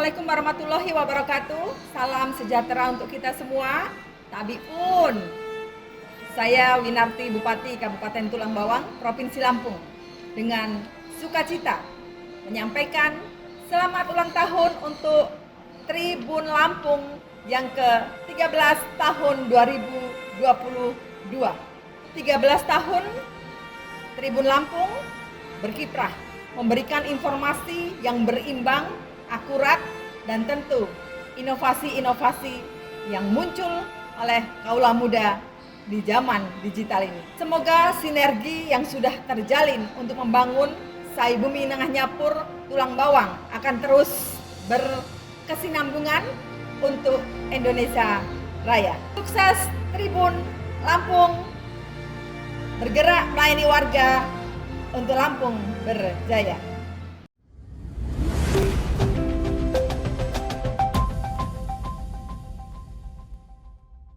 Assalamualaikum warahmatullahi wabarakatuh. Salam sejahtera untuk kita semua. Tabiun. Saya Winarti Bupati Kabupaten Tulang Bawang, Provinsi Lampung. Dengan sukacita menyampaikan selamat ulang tahun untuk Tribun Lampung yang ke-13 tahun 2022. 13 tahun Tribun Lampung berkiprah, memberikan informasi yang berimbang, akurat, dan tentu inovasi-inovasi yang muncul oleh kaula muda di zaman digital ini. Semoga sinergi yang sudah terjalin untuk membangun Sai Bumi Nengah Nyapur Tulang Bawang akan terus berkesinambungan untuk Indonesia Raya. Sukses Tribun Lampung, bergerak melayani warga untuk Lampung berjaya.